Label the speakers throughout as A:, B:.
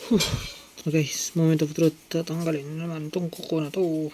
A: So guys, moment of truth. Tatanggalin na naman itong kuko na to.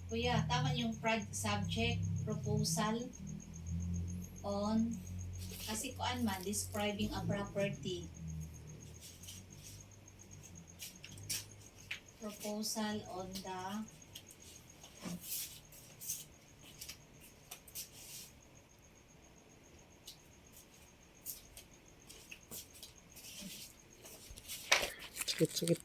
B: Kuya, tama yung subject, proposal on, kasi kuan man, describing a property. Proposal on the
A: Sakit.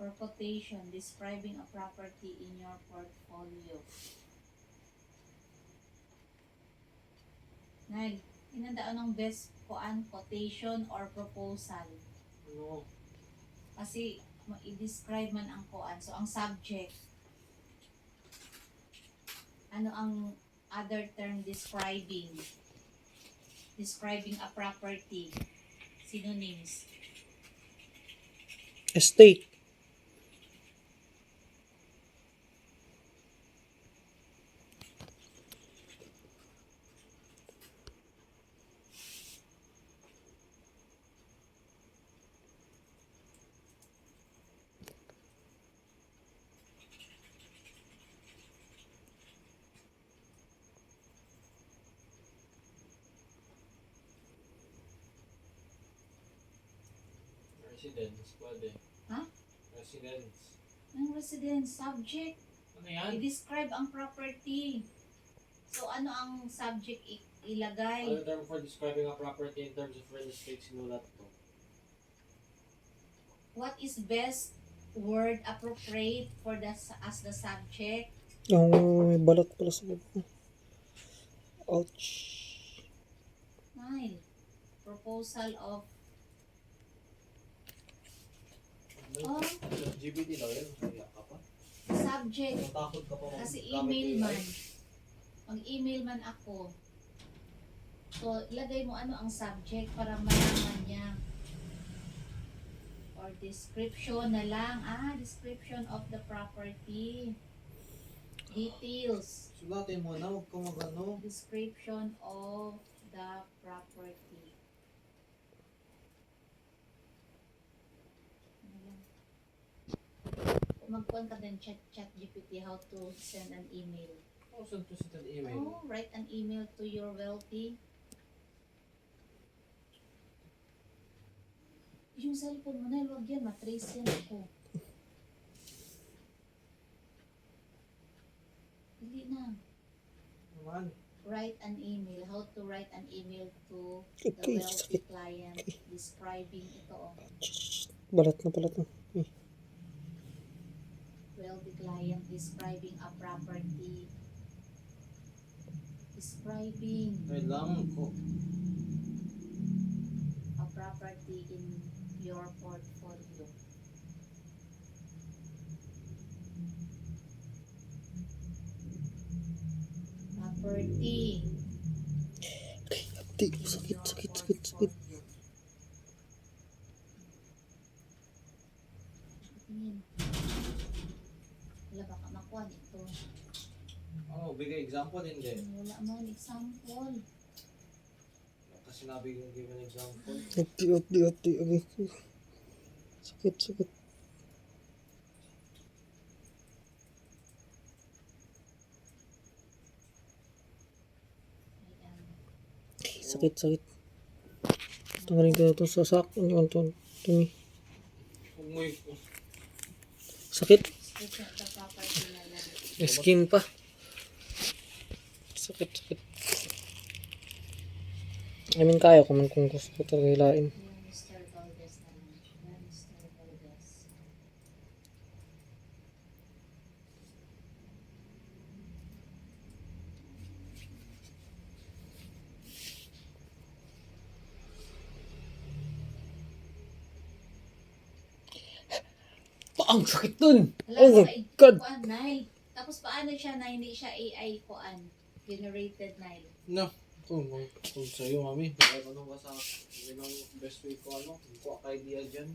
B: for quotation, describing a property in your portfolio. Inandaan ng best kuan, quotation or proposal.
A: Ano?
B: Kasi i-describe man ang kuan. So, ang subject. Ano ang other term describing? Describing a property. Synonyms.
A: Estate.
C: Residence, pwede.
B: Ha?
C: Residence.
B: Ang residence, subject.
C: Ano yan?
B: I-describe ang property. So, ano ang subject ilagay?
C: Ano term for describing a property in terms of real estate sinulat to?
B: What is best word appropriate for as the subject?
A: May balat pala sa buko. Ouch.
B: 9. Proposal of Oh.
C: LGBT daw yan. Kaya ka pa.
B: subject.
C: Natakot ka pa.
B: Kasi email man. Mag-email man ako. So, ilagay mo ano ang subject para malaman niya. Or description na lang. Description of the property. Details.
C: Sulatin mo na. Huwag ka mag-ano.
B: Description of the property. Magkuhan ka din chat GPT how to send an email.
C: Oh, send to send an email.
B: Write an email to your wealthy. Yung cellphone mo na, huwag yan, matrace yan ako. Hindi na.
C: Naman.
B: Write an email. How to write an email to the
A: Okay,
B: wealthy
A: sakit.
B: client describing ito.
A: Balat na.
B: Wealthy client describing a property. Describing
C: Wait lang ko.
B: a property in your portfolio. Property.
A: Sakit.
B: Tingin. Wala baka makuha ito.
C: Oh, bigay example hindi.
B: Wala man example.
C: Kasi sinabi kong give an example.
A: Ati. Okay. Sakit.
B: Ayan.
A: Sakit. Tanggalin ko na ito sa sak. Ano ito? Tumi.
C: Huwag mo yung...
B: Description
A: Sakit.
B: of the property na lang.
A: May skin pa. Sakit, sakit. I mean, kaya ko man kung gusto ko talaga hilain.
B: Yung Mr. Valdez na lang. Yan, Mr. Valdez.
A: Ang sakit dun!
B: Wala
A: Oh
B: sa
A: my God!
B: kuan, Nile. Tapos paano siya na hindi siya AI kuan? Generated Nile.
C: No. Kung sa'yo, mami. Ano ba sa... Yun ang best way ko, ano? Kuha ka idea dyan.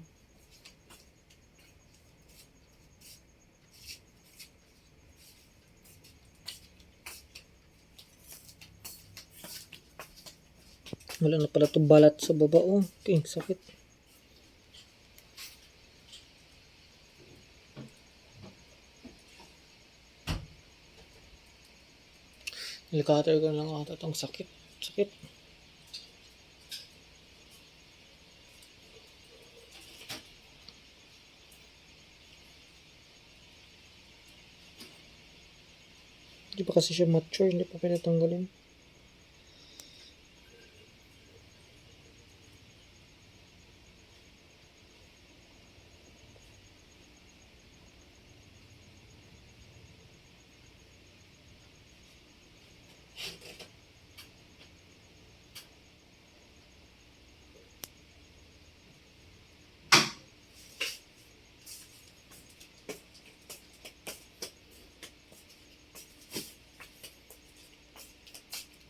A: Wala na pala itong balat sa baba. Oh, okay, sakit. Nilikater ko lang ata itong sakit. Sakit. Hindi pa kasi siya mature. Hindi pa pinatanggalin.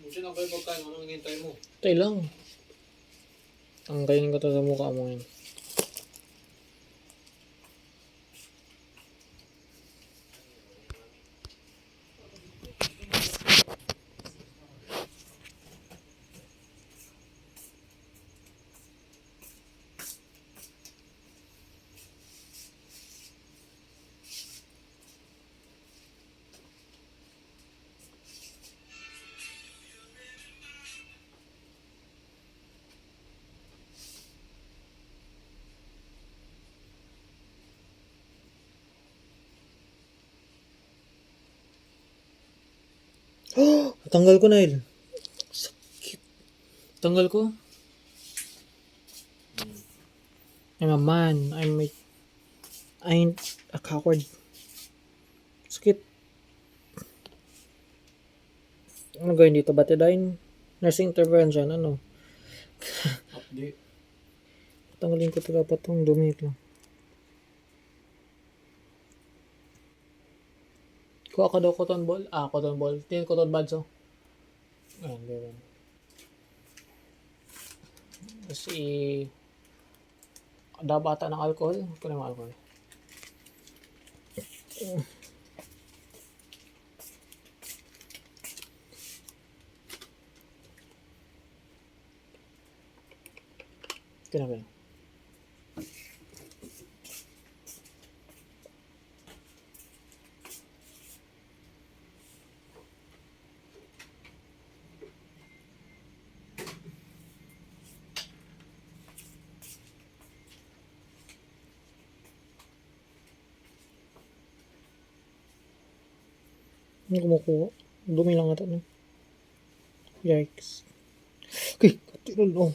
C: Kung sino kayo pagkain, anong hintay mo?
A: Tay lang. Tanggalin ko to sa mukha mo ngayon. Tanggal ko, Nile. Sakit. Tanggal ko. I'm a man. I ain't a coward. Sakit. Ano gawin dito? Betadine? Nursing intervention? Ano?
C: Update.
A: Tanggalin ko talaga pa itong dumi ito. Kuha ka daw cotton ball? Cotton ball. Tin cotton buds, oh. Ayan, gawin. Kasi dabata ng alcohol. Ito na yung alcohol. Ito na ba? Ano kumukuha? Dumi lang ata, no? Yikes. Okay, katilan. Oh,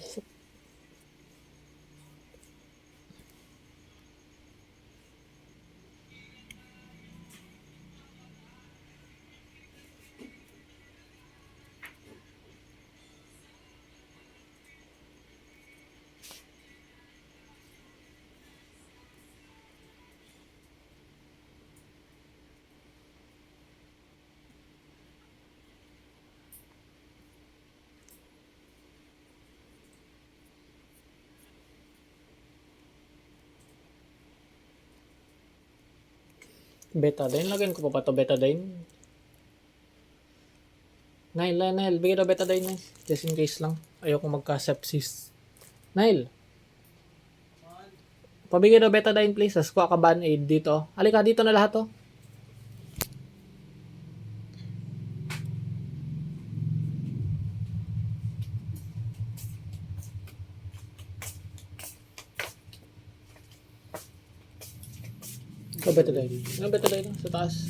A: betadine. Lagyan ko pa ba ito betadine? Nile. Bigyan daw betadine, Nile. Just in case lang. Ayoko magka-sepsis. Nile. Pabigyan daw betadine, please. Tapos kuha ka band-aid dito. Halika, dito na lahat, oh. Ikaw betadine. Ano betadine? Sa taas.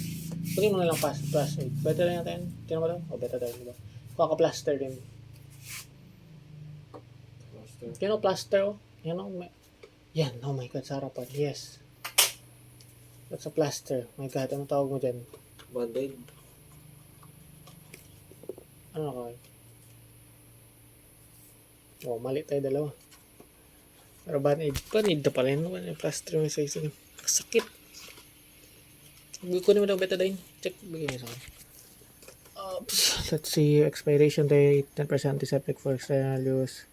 A: Pagin mo na lang plaster. Better na natin. Tinan mo lang. O, better tayo, diba? Kuha ka plaster din.
C: Master.
A: Tinan mo, plaster, oh. Yan, oh. Yan, oh my God, sa harapan. Yes. That's a plaster. My God, anong tawag mo dyan?
C: Band-aid.
A: Ano na kaway? Oh, mali tayo dalawa. Pero band-aid. Band-aid na pala yun. Plaster yung isa-isa. Sakit. Kunin mo daw betadine. Check. Bigyan mo sa akin. Let's see. Expiration date. 10% antiseptic for external use.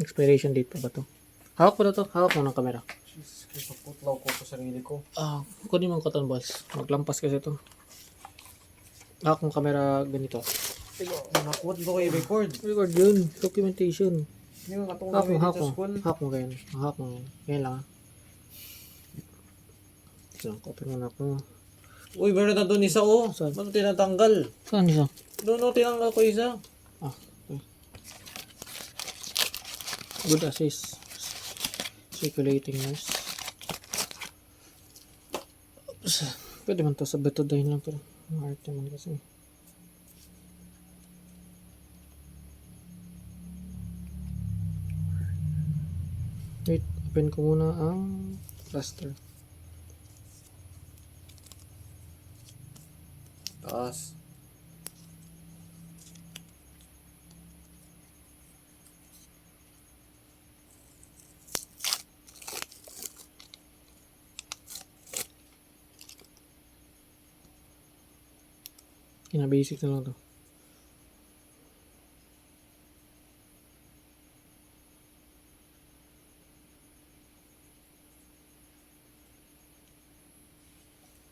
A: Expiration date pa ba to? Hawak mo na to. Hawak mo ng camera.
C: Jesus, putlaw ko sa sarili ko.
A: Kunin mo ang cotton balls. Maglampas kasi to. Hawak mo camera ganito.
C: What ko i-record?
A: Record yun. Documentation.
C: Yung katong
A: Hawak mo,
C: namin
A: hawak
C: sa
A: mo.
C: school.
A: Hawak mo ganyan. Hawak mo ganyan. Ganyan lang, So, copy mo na ako.
C: Uy, meron na doon isa oh.
A: Saan?
C: Ano tinatanggal?
A: Saan isa?
C: Doon tinanggal ko isa.
A: Okay. Good assist. Circulating nurse. Oops. Pwede man to sa betadine lang pero arte man kasi. Wait, open ko muna ang plaster.
C: Taas.
A: Kina-basic na lang to.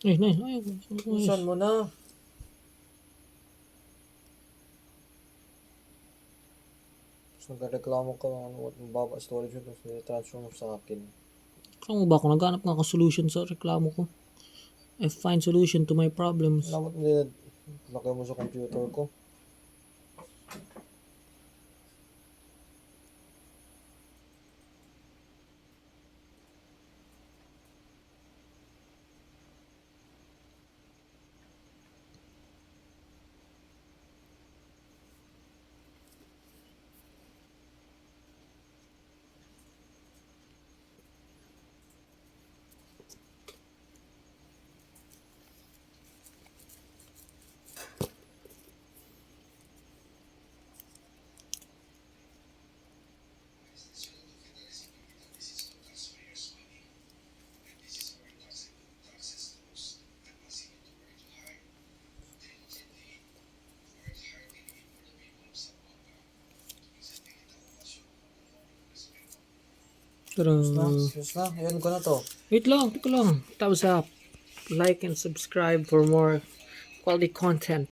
A: Nice.
C: Saan mo na? Tapos nagreklamo ka ng ano, ang baba storage yun, tapos nire-transfer mo sa akin.
A: Kung mo ba ako naghanap nga ka solution sa reklamo ko? I find solution to my problems.
C: Dapat nilagay mo sa computer ko.
A: Pero,
C: Yes na, ayan ko na to.
A: wait lang, teka lang. Thumbs up, like and subscribe for more quality content.